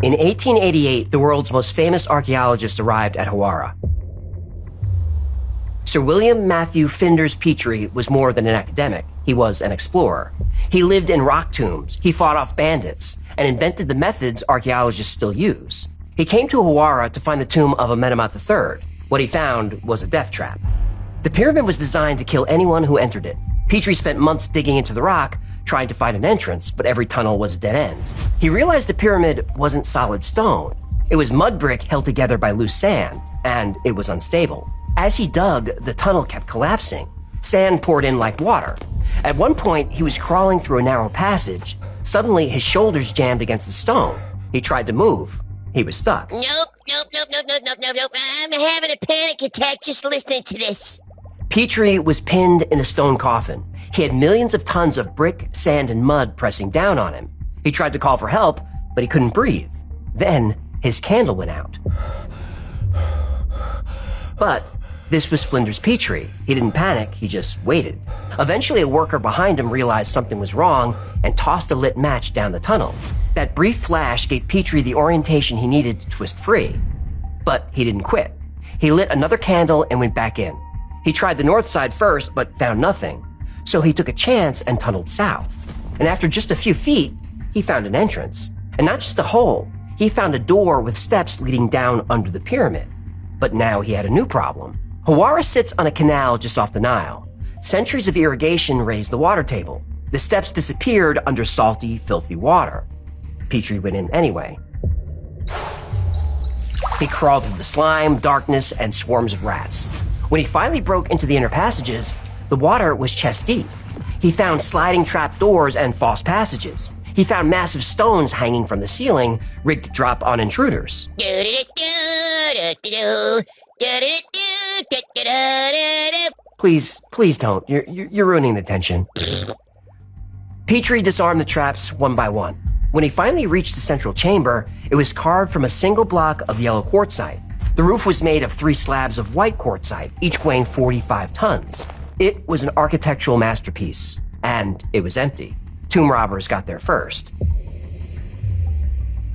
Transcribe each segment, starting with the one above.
In 1888, the world's most famous archaeologist arrived at Hawara. Sir William Matthew Flinders Petrie was more than an academic. He was an explorer. He lived in rock tombs, he fought off bandits, and invented the methods archaeologists still use. He came to Hawara to find the tomb of Amenemhat III. What he found was a death trap. The pyramid was designed to kill anyone who entered it. Petrie spent months digging into the rock, trying to find an entrance, but every tunnel was a dead end. He realized the pyramid wasn't solid stone. It was mud brick held together by loose sand, and it was unstable. As he dug, the tunnel kept collapsing. Sand poured in like water. At one point, he was crawling through a narrow passage. Suddenly, his shoulders jammed against the stone. He tried to move. He was stuck. Nope. I'm having a panic attack just listening to this. Petrie was pinned in a stone coffin. He had millions of tons of brick, sand, and mud pressing down on him. He tried to call for help, but he couldn't breathe. Then, his candle went out. But this was Flinders Petrie. He didn't panic, he just waited. Eventually, a worker behind him realized something was wrong and tossed a lit match down the tunnel. That brief flash gave Petrie the orientation he needed to twist free. But he didn't quit. He lit another candle and went back in. He tried the north side first, but found nothing. So he took a chance and tunneled south. And after just a few feet, he found an entrance. And not just a hole, he found a door with steps leading down under the pyramid. But now he had a new problem. Hawara sits on a canal just off the Nile. Centuries of irrigation raised the water table. The steps disappeared under salty, filthy water. Petrie went in anyway. He crawled through the slime, darkness, and swarms of rats. When he finally broke into the inner passages, the water was chest deep. He found sliding trap doors and false passages. He found massive stones hanging from the ceiling, rigged to drop on intruders. Please don't. You're ruining the tension. Petrie disarmed the traps one by one. When he finally reached the central chamber, it was carved from a single block of yellow quartzite. The roof was made of 3 slabs of white quartzite, each weighing 45 tons. It was an architectural masterpiece, and it was empty. Tomb robbers got there first.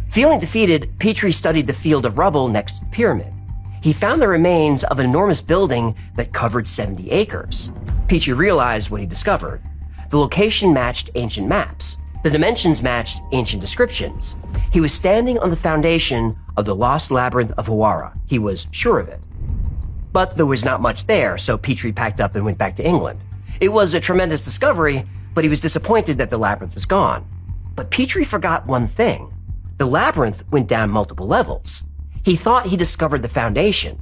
Feeling defeated, Petrie studied the field of rubble next to the pyramid. He found the remains of an enormous building that covered 70 acres. Petrie realized what he discovered. The location matched ancient maps. The dimensions matched ancient descriptions. He was standing on the foundation of the lost labyrinth of Hawara. He was sure of it. But there was not much there, so Petrie packed up and went back to England. It was a tremendous discovery, but he was disappointed that the labyrinth was gone. But Petrie forgot one thing. The labyrinth went down multiple levels. He thought he discovered the foundation.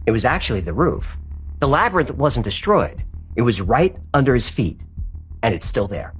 It was actually the roof. The labyrinth wasn't destroyed. It was right under his feet, and it's still there.